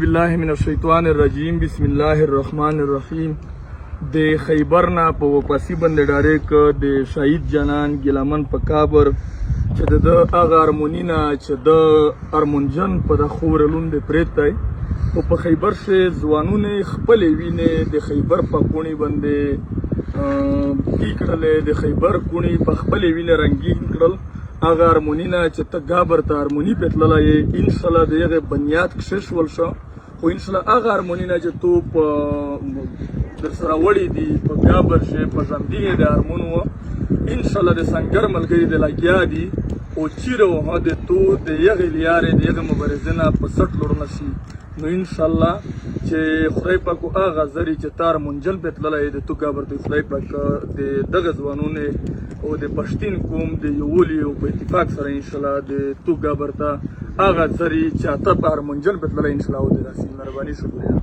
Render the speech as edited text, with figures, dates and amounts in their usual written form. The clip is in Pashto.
بالله من الشیطان الرجیم بسم الله الرحمن الرحیم د خیبر نه په واپسی باندې ډایرک د شهید جنان ګلمن په کابر چې د هغه ارمونینا چې د ارمونجن په د خورلون د پریت دی او په خیبر سے ځوانونه خپل وینې د خیبر په کونی باندې کړل د خیبر کونی په خپل وینې رنگین کړل هغه ارمونینا چې ته گابر ته ارمونی پتللای ان شاء الله دغه بنیاد کښش ولشه خو ان شاء الله هغه ارمونینا چې تو په در سره وړي دي په گابر شه په ژوندۍ د ارمونو ان شاء الله د سنگر ملګری د لګیا دي او چیرې وه د تو د یغې لیارې د یغې مبارزې نه په سټ لور نشي نو ان شاء الله چې خدای پاک هغه زری چې تار منجل په تللی د تو گابر ته خدای پاک د دغه ځوانونه او د پښتین قوم د یولي او په اتفاق سره ان شاء الله د تو گابر ته هغه زری چې اته په ارمنجل په تللی ان شاء الله او د راسي مهرباني شکریہ